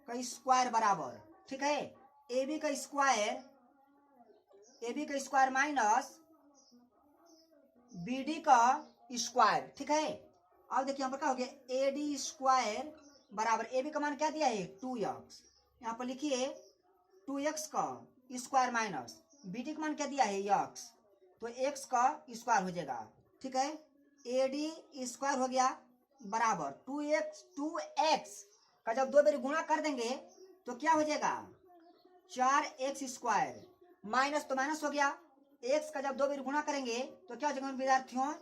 का स्क्वायर बराबर, ठीक है, ए बी का स्क्वायर माइनस बी डी का स्क्वायर, ठीक है। अब देखिए यहाँ पर क्या हो गया, ए डी स्क्वायर बराबर ए बी का मान क्या दिया है 2x, यहाँ पर लिखिए 2x का स्क्वायर माइनस बी डी का मान क्या दिया है x, तो x का स्क्वायर हो जाएगा, ठीक है। ए डी स्क्वायर हो गया बराबर 2x का जब दो बार गुणा कर देंगे तो क्या हो जाएगा 4x स्क्वायर, माइनस तो माइनस हो गया, x का जब दो बार गुणा करेंगे तो क्या हो जाएगा विद्यार्थियों,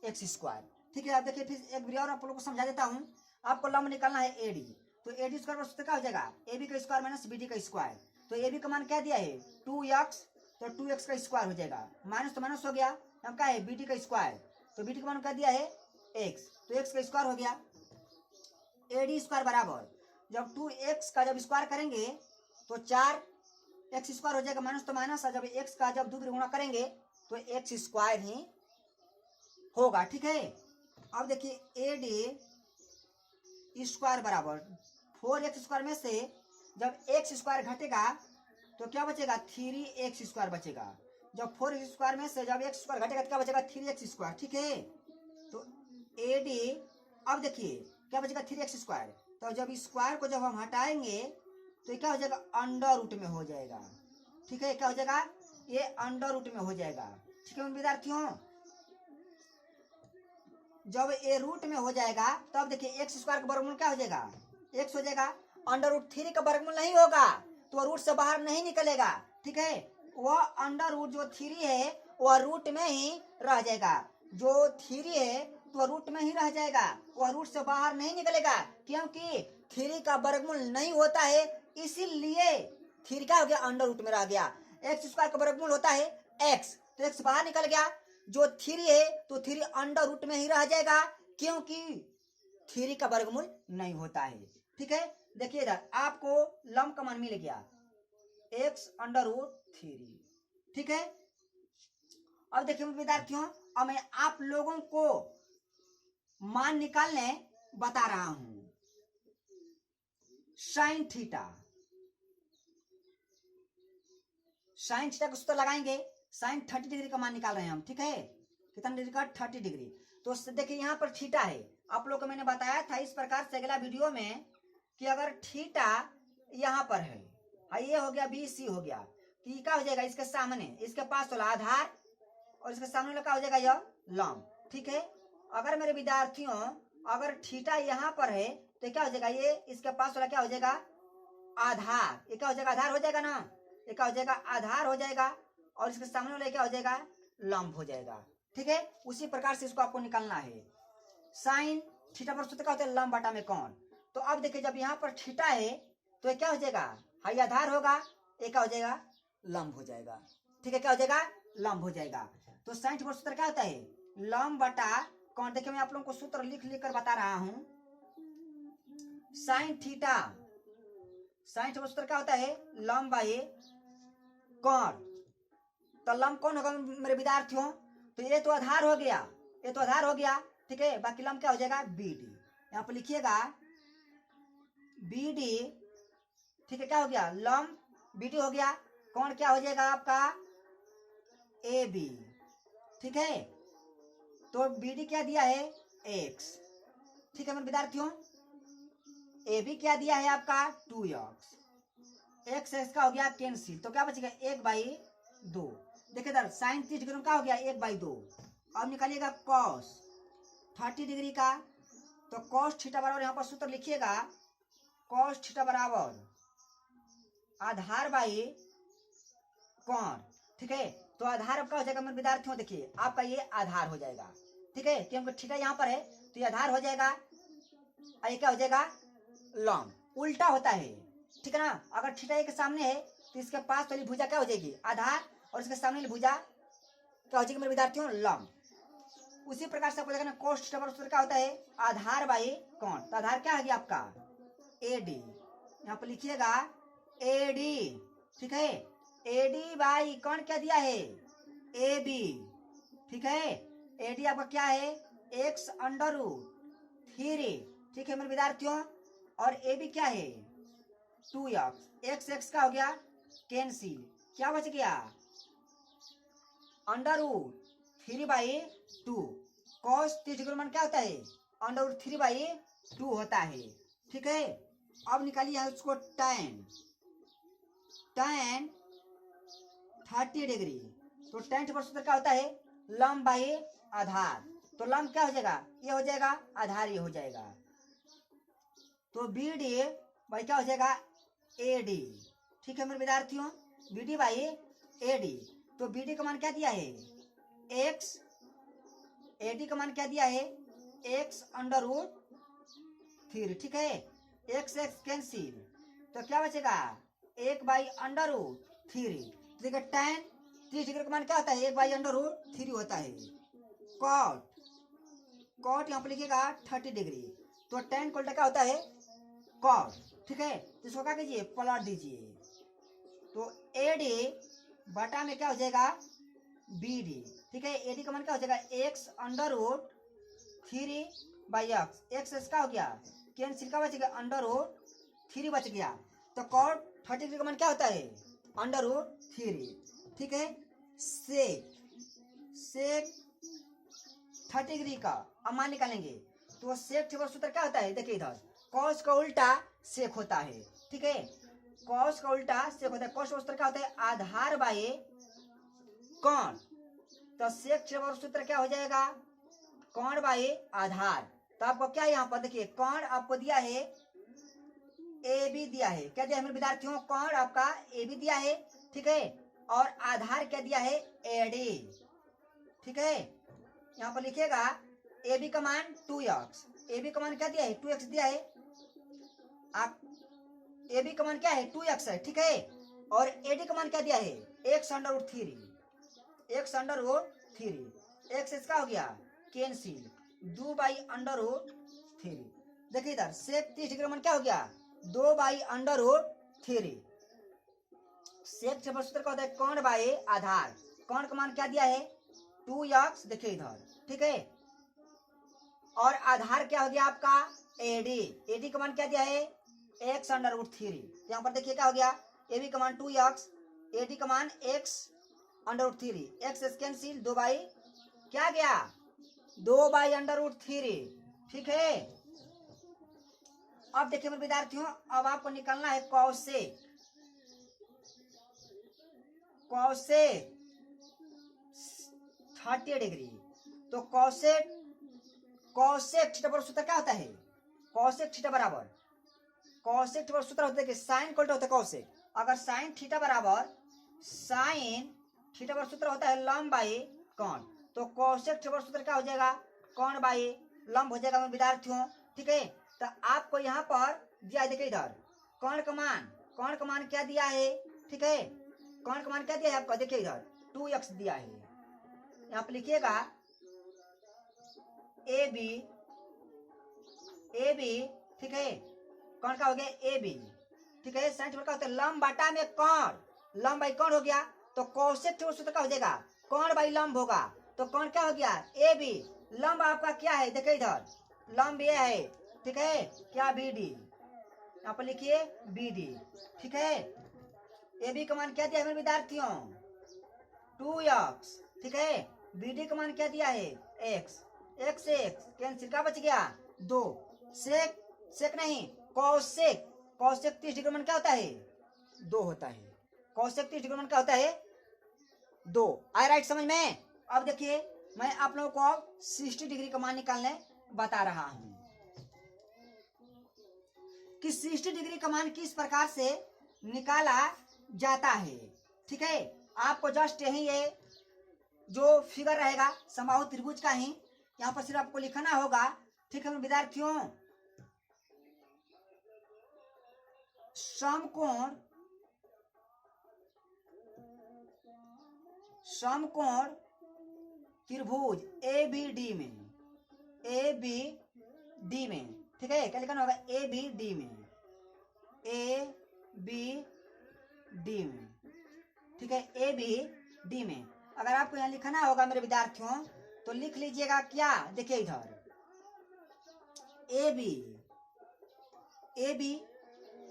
x स्क्वायर, ठीक है। आप देखिए फिर एक बार और आप लोगों को समझा देता हूँ। आपको लंब निकालना है एडी, तो एडी स्क्वायर पर क्या हो जाएगा, ए बी का स्क्वायर माइनस बी डी का स्क्वायर, तो ए बी का मान क्या दिया है 2x, तो 2x का स्क्वायर हो जाएगा, माइनस तो माइनस हो गया, हम क्या है बी डी का स्क्वायर, तो बी डी का मान क्या दिया है x, तो x का स्क्वायर हो गया। ए डी स्क्वायर बराबर जब 2x का जब स्क्वायर करेंगे तो 4x स्क्वायर हो जाएगा, माइनस तो माइनस, जब x का जब 2 गुणा करेंगे तो x स्क्वायर ही होगा, ठीक है। अब देखिए ए डी स्क्वायर बराबर 4x स्क्वायर में से जब x स्क्वायर घटेगा तो क्या बचेगा 3x स्क्वायर बचेगा, जब 4x स्क्वायर में से जब x स्क्वायर घटेगा तो क्या बचेगा 3x स्क्वायर, ठीक है। तो ए डी, अब देखिए क्या बचेगा 3x स्क्वायर, तो जब स्क्वायर को जब हम हटाएंगे तो क्या हो जाएगा अंडर रूट में हो जाएगा, ठीक है। क्या हो जाएगा, ये अंडर रूट में हो जाएगा, ठीक है विद्यार्थियों। जब ये रूट में हो जाएगा तब देखिए एक्स स्क्वायर का वर्गमूल क्या हो जाएगा, एक्स हो जाएगा। अंडर रूट 3 का वर्गमूल नहीं होगा तो रूट से बाहर नहीं निकलेगा, ठीक है। वह अंडर रूट जो 3 है वह रूट में ही रह जाएगा, जो 3 है तो रूट में ही रह जाएगा, वह रूट से बाहर नहीं निकलेगा, क्योंकि 3 का वर्गमूल नहीं होता है, इसीलिए 3 क्या हो गया अंडर रूट में रह गया। एक्स स्क्वायर का वर्गमूल होता है एक्स, तो एक्स बाहर निकल गया, जो 3 है तो 3 अंडर रूट में ही रह जाएगा, क्योंकि 3 का वर्गमूल नहीं होता है, ठीक है। देखिए इधर आपको लंब का मान मिल गया x अंडर रूट 3, ठीक है। अब देखिए विद्यार्थियों, अब मैं आप लोगों को मान निकालने बता रहा हूं। साइन थीटा का सूत्र लगाएंगे, साइन 30 डिग्री का मान निकाल रहे हैं हम, ठीक है। कितना डिग्री का 30 डिग्री। तो देखिए यहाँ पर थीटा है, आप लोग को मैंने बताया था इस प्रकार से अगला वीडियो में कि अगर थीटा यहाँ पर है, ये हो गया BC हो गया, कि क्या हो जाएगा इसके सामने, इसके पास वाला आधार और इसके सामने वाला क्या हो जाएगा यह लंब, ठीक है। अगर मेरे विद्यार्थियों अगर थीटा यहाँ पर है तो क्या हो जाएगा, ये इसके पास वाला क्या हो जाएगा आधार, ये क्या हो जाएगा आधार हो जाएगा ना, ये क्या हो जाएगा आधार हो जाएगा, और इसके सामने वाला क्या हो जाएगा लंब हो जाएगा, ठीक है। उसी प्रकार से इसको आपको निकालना है। साइन थीटा पर सूत्र क्या होता है लंब बटा में कोण। तो अब देखिए जब यहाँ पर थीटा है तो ये क्या हो जाएगा हाई आधार होगा, ये क्या हो जाएगा लंब हो जाएगा, ठीक है। क्या हो जाएगा लंब हो जाएगा। तो साइन थीटा पर सूत्र क्या होता है लंब बटा कोण। देखिए मैं आप लोगों को सूत्र लिख कर बता रहा हूं। साइन थीटा पर सूत्र क्या होता है लंब बाई कोण। तो लंब कौन होगा मेरे विद्यार्थियों, तो ये तो आधार हो गया, ये तो आधार हो गया, ठीक है। बाकी लंब क्या हो जाएगा BD। यहाँ पर लिखिएगा बी डी, ठीक है, क्या हो गया, लंब बी डी हो गया, कौन क्या हो जाएगा आपका, ए बी, ठीक है। तो बी डी क्या दिया है, एक्स, ठीक है मेरे विद्यार्थियों। ए बी क्या दिया है आपका, 2x, एक्स एक्स का हो गया कैंसिल, तो क्या बचेगा 1/2। देखिए इधर साइन 30 डिग्री का हो गया 1/2। अब निकालिएगा कॉस 30 डिग्री का, तो कॉस थीटा बराबर यहाँ पर सूत्र लिखिएगा, कॉस थीटा बराबर आधार बाई कोण, ठीक है। तो आधार आपका हो जाएगा मेरे विद्यार्थियों, देखिए आपका ये आधार हो जाएगा, ठीक है, क्योंकि थीटा यहाँ पर है तो ये आधार हो जाएगा, और ये क्या हो जाएगा, लंब, उल्टा होता है, ठीक है ना। अगर थीटा के सामने है तो इसके पास वाली भुजा क्या हो जाएगी, आधार, और इसके सामने वाली भुजा क्या हो जाएगी मेरे विद्यार्थियों, लंब। उसी प्रकार से आपको देखना कोस थीटा बराबर सूत्र क्या होता है, आधार बाई कोण, तो आधार क्या है आपका, ए डी, यहाँ पर लिखिएगा ए डी, ठीक है, ए डी बाई कोण क्या दिया है, ए बी, ठीक है। ए डी आपका क्या है, x√3, ठीक है मेरे विद्यार्थियों, और ए बी क्या है 2x, एक्स एक्स का हो गया कैंसिल, क्या बच गया, √3/2, कॉस 30 डिग्री मान क्या होता है, √3/2 होता है, ठीक है। अब निकालिए उसको tan 30 डिग्री, तो tan थीटा सूत्र क्या होता है, लंब बाई आधार, तो लंब क्या हो जाएगा, ये हो जाएगा आधार, ये हो जाएगा, तो बी डी बाई क्या हो जाएगा, ए डी, ठीक है मेरे विद्यार्थियों, B D by A D. तो बी डी का मान क्या दिया है, एक्स, ए डी का मान क्या दिया है, x√3, ठीक है, एक्स एक्स कैंसिल, तो क्या बचेगा 1/√3, देखिए tan 30 डिग्री का मान क्या होता है, 1/√3 होता है। कॉट यहाँ पर लिखिएगा 30 डिग्री, तो tan को उल्टा क्या होता है, कॉट, ठीक है, तो इसको क्या कीजिए, पलट दीजिए, तो ए डी बटा में क्या हो जाएगा, बी डी, ठीक है, ए डी का मान क्या हो जाएगा, x√3/x, एक्स एक्स का हो गया कैंसिल, का बचेगा √3 बच गया, तो कॉट 30 डिग्री का मान क्या होता है, √3, ठीक है। सेक 30 डिग्री का अब मान निकालेंगे, तो सेक थीटा सूत्र क्या होता है, देखिए इधर कॉस का उल्टा सेक होता है, ठीक है, कॉस का उल्टा सेक होता है, कॉस का सूत्र क्या होता है, आधार बाई कोण, तो सेक थीटा सूत्र क्या हो जाएगा, कोण बाई आधार। तो आपको क्या यहाँ पर देखिए, कोण आपको दिया है ए बी दिया है, क्या दिया है मेरे विद्यार्थियों, कोण आपका ए बी दिया है, ठीक है, और आधार क्या दिया है, ए डी, ठीक है। यहाँ पर लिखिएगा ए बी का मान 2x, ए बी का मान क्या दिया है, 2x दिया है, आप ए बी का मान क्या है, 2x है, ठीक है, और ए डी का मान क्या दिया है, x√3, एक्स इसका हो गया कैंसिल, 2/√3, देखिए इधर सेक 30 डिग्री मान क्या हो गया, 2/√3, सेक थीटा सूत्र का होता है कोण बाई आधार, कोण का मान क्या दिया है 2x, देखिए इधर, ठीक है, और आधार क्या हो गया आपका एडी, एडी का मान क्या दिया है x√3, यहाँ पर देखिए क्या हो गया, ए बी का मान 2x, एडी का मान x√3, एक्स कैंसिल, 2 बाई क्या गया 2/√3, ठीक है। अब देखिए मेरे विद्यार्थियों, अब आपको निकालना है कॉसेक 30 डिग्री, तो कॉसेक थीटा बराबर सूत्र क्या होता है, कॉसेक थीटा बराबर सूत्र होता है कि साइन को होता है कॉसेक, अगर साइन थीटा बराबर सूत्र होता है लंब बाई कोण, तो कॉसेक थीटा बराबर सूत्र क्या हो जाएगा, कोण बाई लंब हो जाएगा मेरे विद्यार्थियों, ठीक है। तो आपको यहाँ पर दिया है, देखिए इधर कोण का मान क्या दिया है, ठीक है, कोण का मान क्या दिया है आपको, देखिए इधर 2x दिया है, यहाँ पर लिखिएगा ए बी, ठीक है, कौन का हो गया ए बी, ठीक है, साइन थीटा का होता है लंब बाटा में कोण, लंब बाई कोण हो गया, तो कॉसेक थीटा सूत्र का हो जाएगा कोण बाई लंब होगा, तो कोण क्या हो गया ए बी, लंब आपका क्या है, देखिए इधर लंब ये है, ठीक है, क्या बी डी, यहाँ पर लिखिए बी डी। ठीक है, ए बी का मान क्या दिया है मेरे विद्यार्थियों 2x। ठीक है, बी डी का मान क्या दिया है x। x से x कैंसिल, क्या बच गया 2। सेक सेक नहीं कौशिक, कौशिक 30 डिग्री मान क्या होता है 2 होता है। कौशिक 30 डिग्री मान क्या होता है 2। आई राइट समझ में। अब देखिए मैं आप लोगों को अब 60 डिग्री का मान निकालने बता रहा हूं कि 60 डिग्री का मान किस प्रकार से निकाला जाता है। ठीक है, आपको जस्ट यही ये जो फिगर रहेगा समबाहु त्रिभुज का ही यहाँ पर सिर्फ आपको लिखना होगा। ठीक है विद्यार्थियों, समकोण त्रिभुज ए बी डी में, ए बी डी में। ठीक है, क्या लिखना होगा ए बी डी में, ए बी डी में। ठीक है, ए बी डी में अगर आपको यहाँ लिखना होगा मेरे विद्यार्थियों तो लिख लीजिएगा क्या, देखिए इधर A B, A B,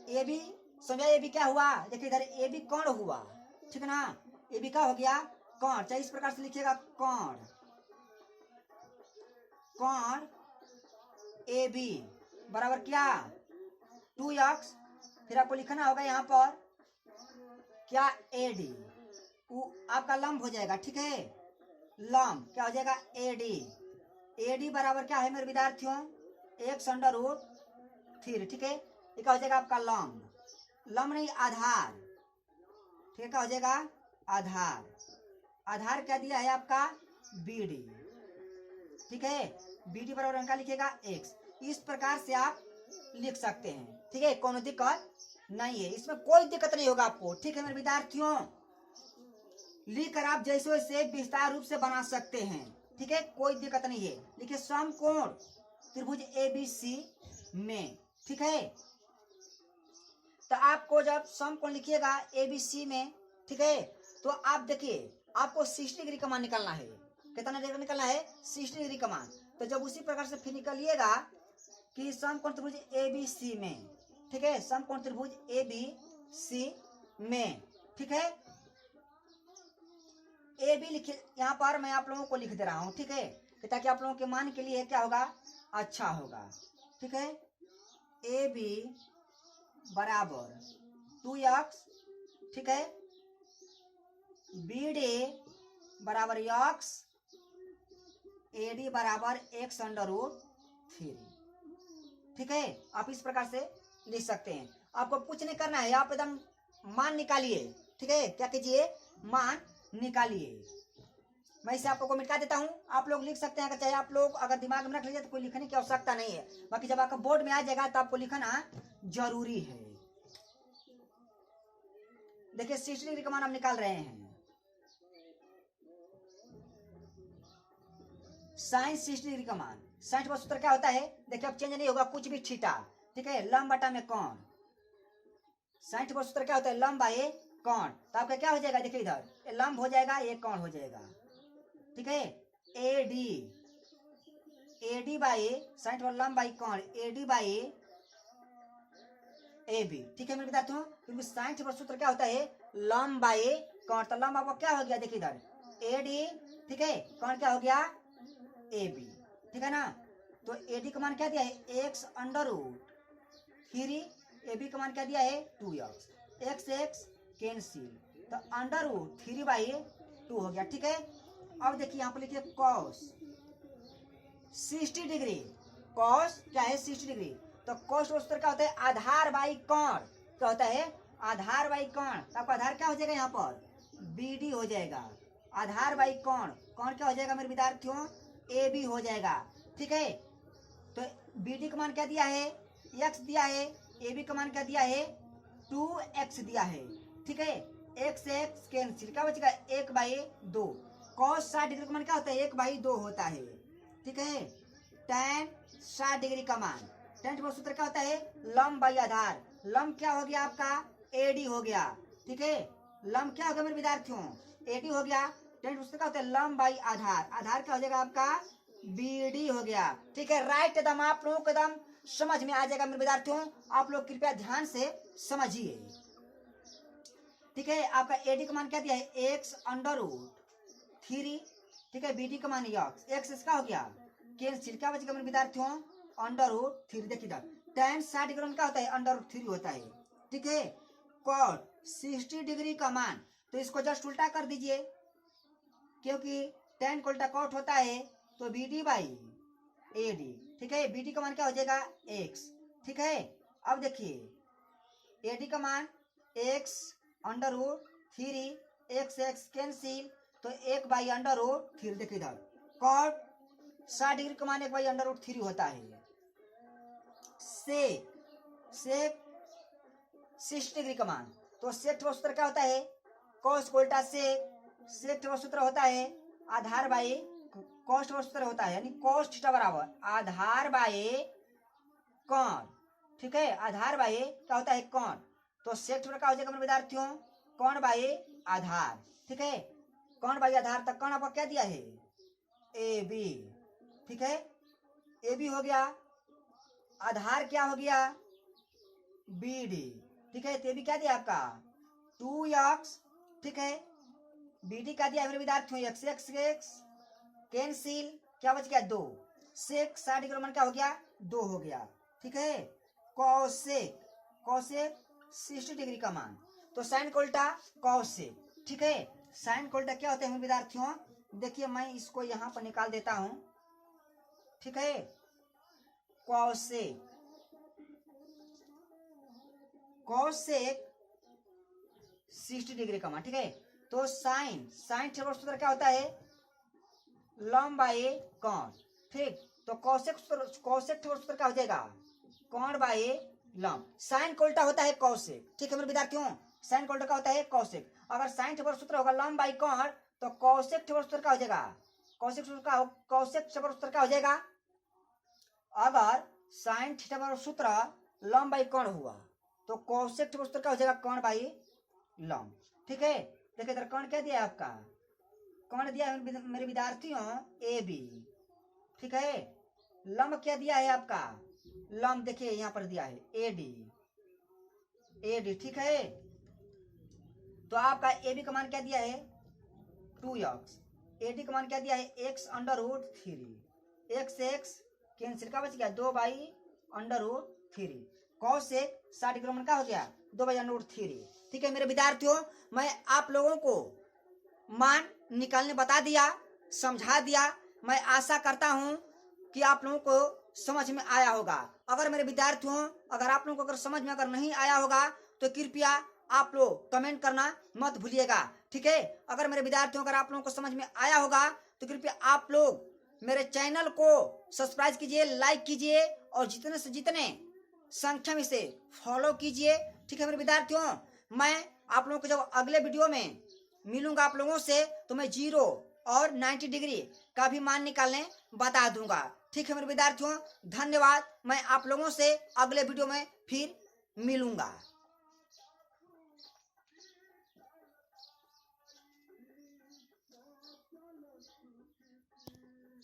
A B समझा। ए बी क्या हुआ, देखिए इधर ए बी कौन हुआ। ठीक है ना, ए बी का हो गया कौन, चाहे इस प्रकार से लिखिएगा कौन, कौन ए बी बराबर क्या 2x। फिर आपको लिखना होगा यहाँ पर क्या ए डी, आपका लंब हो जाएगा। ठीक है, लंब क्या हो जाएगा ए डी। ए डी बराबर क्या है मेरे विद्यार्थियों x√3। ठीक है, ये क्या हो जाएगा आपका लंब, लंब नहीं आधार। ठीक है, क्या हो जाएगा आधार। आधार क्या दिया है आपका बी डी। ठीक है, बी डी बराबर अंका लिखिएगा x। इस प्रकार से आप लिख सकते हैं। ठीक है, कोई दिक्कत नहीं है, इसमें कोई दिक्कत नहीं होगा आपको। ठीक है मेरे विद्यार्थियों, लिखकर आप जैसे वैसे विस्तार रूप से बना सकते हैं। ठीक है, कोई दिक्कत नहीं है। लिखिए समकोण त्रिभुज ए बी सी में। ठीक है, तो आपको जब समकोण लिखिएगा ए बी सी में, ठीक है, तो आप देखिए आपको 60 डिग्री का मान निकालना है। कितना डिग्री निकालना है 60 डिग्री का मान। तो जब उसी प्रकार से फिर निकालिएगा कि समकोण त्रिभुज ए बी सी में। ठीक है, समकोण त्रिभुज ए बी सी में। ठीक है, ए बी लिखिए, यहाँ पर मैं आप लोगों को लिख दे रहा हूँ। ठीक है, ताकि आप लोगों के मान के लिए क्या होगा अच्छा होगा। ठीक है, ए बी बराबर 2x। ठीक है, बी डी बराबर x, ए डी बराबर x√3। ठीक है, आप इस प्रकार से लिख सकते हैं। आपको कुछ नहीं करना है, आप एकदम मान निकालिए। ठीक है, क्या कीजिए मान निकालिए। मैं इसे आप लोगों को मिटा देता हूं, आप लोग लिख सकते हैं। अगर चाहे आप लोग अगर दिमाग में रख लीजिए तो कोई लिखने की आवश्यकता नहीं है। बाकी जब आपका बोर्ड में आ जाएगा तो आपको लिखना जरूरी है। देखिए 60 डिग्री का मान हम निकाल रहे हैं। साइन 60 डिग्री का मान, 60 का सूत्र क्या होता है देखिए, अब चेंज नहीं होगा कुछ भी थीटा। ठीक है, लंब बटा में कोण। 60 का सूत्र क्या होता है लंब बाय कोण। तो आपका क्या हो जाएगा देखिए इधर ये लंब हो जाएगा, ये कोण हो जाएगा। ठीक है, ए डी बाई 60 वाला लंब बाई कोण, A D by A B. ठीक है मेरे विद्यार्थियों, क्योंकि 60 का सूत्र क्या होता है लंब बाई कोण। तो लंब आपका क्या हो गया देखिए इधर ए डी। ठीक है, कोण क्या हो गया ए बी। ठीक है ना, तो ए डी का मान क्या दिया है x√3, ए बी का मान क्या दिया है 2x। x x कैंसिल, तो √3/2 हो गया। ठीक है, अब देखिए यहाँ पर लिखिए cos 60 डिग्री। cos क्या है 60 डिग्री, तो cos का सूत्र क्या होता है आधार बाई कोण। क्या होता है आधार बाई कोण। तो आपका आधार क्या हो जाएगा यहाँ पर बी डी हो जाएगा। आधार बाई कोण, कोण क्या हो जाएगा मेरे विद्यार्थियों ए बी हो जाएगा। ठीक है, तो बी डी का मान क्या दिया है x दिया है, ए बी का मान क्या दिया है 2x दिया है। ठीक है, x x कैंसिल, क्या बचेगा 1/2। cos 60 डिग्री का मान क्या होता है 1/2 होता है। ठीक है, tan 60 डिग्री का मान, tan का सूत्र क्या होता है लंब बाई आधार। लंब क्या हो गया आपका AD हो गया। ठीक है, लंब क्या हो गया मेरे विद्यार्थियों AD हो गया। tan का सूत्र क्या होता है लंब बाई आधार। आधार क्या हो जाएगा आपका BD हो गया। ठीक है, राइट एकदम आप लोगों को एकदम समझ में आ जाएगा मेरे विद्यार्थियों। आप लोग कृपया ध्यान से समझिए। ठीक है, आपका एडी का मान क्या दिया है, एक्स अंडर रूट 3। ठीक है, बीडी का मान एक्स, एक्स इसका हो गया कैंसिल, क्या बचेगा मेरे विद्यार्थियों, अंडर रूट 3। देखिए tan 60 डिग्री में क्या होता है, अंडर रूट 3 होता है। ठीक है, cot 60 डिग्री का मान, तो इसको जस्ट उल्टा कर दीजिए, क्योंकि tan को उल्टा cot होता है, तो B D by A D. ठीक है, बी डी का मान क्या हो जाएगा, एक्स। ठीक है, अब देखिए ए डी का मान x under root 3, x x cancel, तो 1/√3। देखिए इधर cot 60 डिग्री का मान 1/√3 होता है। सेक 60 डिग्री का मान, तो सेक सूत्र क्या होता है, cos को उल्टा सेक सूत्र होता है आधार बाई कॉस्ट सूत्र होता है, यानी cos थीटा बराबर आधार बाई कॉन। ठीक है, आधार बाई क्या होता है, कॉन, तो सेक सूत्र क्या हो जाएगा मेरे विद्यार्थियों, कॉन बाई आधार। ठीक है, कॉन बाई आधार, तक कॉन आपका क्या दिया है, ए बी। ठीक है, ए बी हो गया, आधार क्या हो गया, बी डी। ठीक है, तो भी क्या दिया आपका 2x। ठीक है, बी डी क्या दिया मेरे विद्यार्थियों, एक्स एक्स एक्स कैंसिल, क्या बच गया 2, सेक 60 डिग्री मान क्या हो गया 2 हो गया। ठीक है, कॉसेक 60 डिग्री का मान, तो साइन को उल्टा कॉसेक। ठीक है, साइन को उल्टा क्या होता है मेरे विद्यार्थियों, देखिए मैं इसको यहाँ पर निकाल देता हूं। ठीक है, कॉसेक 60 डिग्री का मान। ठीक है, तो साइन सूत्र क्या होता है, लंब बाई कॉन। ठीक, तो कॉसेक सूत्र क्या हो जाएगा, कॉन बाई लंब। साइन को उल्टा होता है कॉसेक। ठीक है मेरे विद्यार्थियों, साइन को उल्टा क्या होता है कॉसेक। अगर साइन सूत्र होगा लंब बाई कॉन, तो कॉसेक सूत्र क्या हो जाएगा, कॉसेक सूत्र क्या हो जाएगा, अगर साइन थीटा सूत्र लंब बाई कॉन हुआ, तो कॉसेक सूत्र क्या हो जाएगा, कॉन बाई लंब। ठीक है, देखिए इधर कॉन क्या दिया है आपका, कौन दिया है मेरे विद्यार्थियों, ए बी। ठीक है, लंब क्या दिया है आपका, लंब देखिए यहां पर दिया है ए डी। ठीक है, तो आपका ए बी का मान क्या दिया है 2x, ए डी का मान क्या दिया है x under root 3, x x cancel, का बच गया 2/√3, कॉसेक 60 डिग्री मान क्या हो गया 2/√3। ठीक है मेरे विद्यार्थियों, मैं आप लोगों को मान निकालने बता दिया, समझा दिया। मैं आशा करता हूं कि आप लोगों को समझ में आया होगा। अगर मेरे विद्यार्थियों, अगर आप लोगों को अगर समझ में अगर नहीं आया होगा, तो कृपया आप लोग कमेंट करना मत भूलिएगा। ठीक है, अगर मेरे विद्यार्थियों अगर आप लोगों को समझ में आया होगा, तो कृपया आप लोग मेरे चैनल को सब्सक्राइब कीजिए, लाइक कीजिए, और जितने से जितने संख्या में से फॉलो कीजिए। ठीक है मेरे विद्यार्थियों, मैं आप लोगों को जब अगले वीडियो में मिलूंगा आप लोगों से, तो मैं 0 और 90 डिग्री का भी मान निकालने बता दूंगा। ठीक है मेरे विद्यार्थियों, धन्यवाद। मैं आप लोगों से अगले वीडियो में फिर मिलूंगा।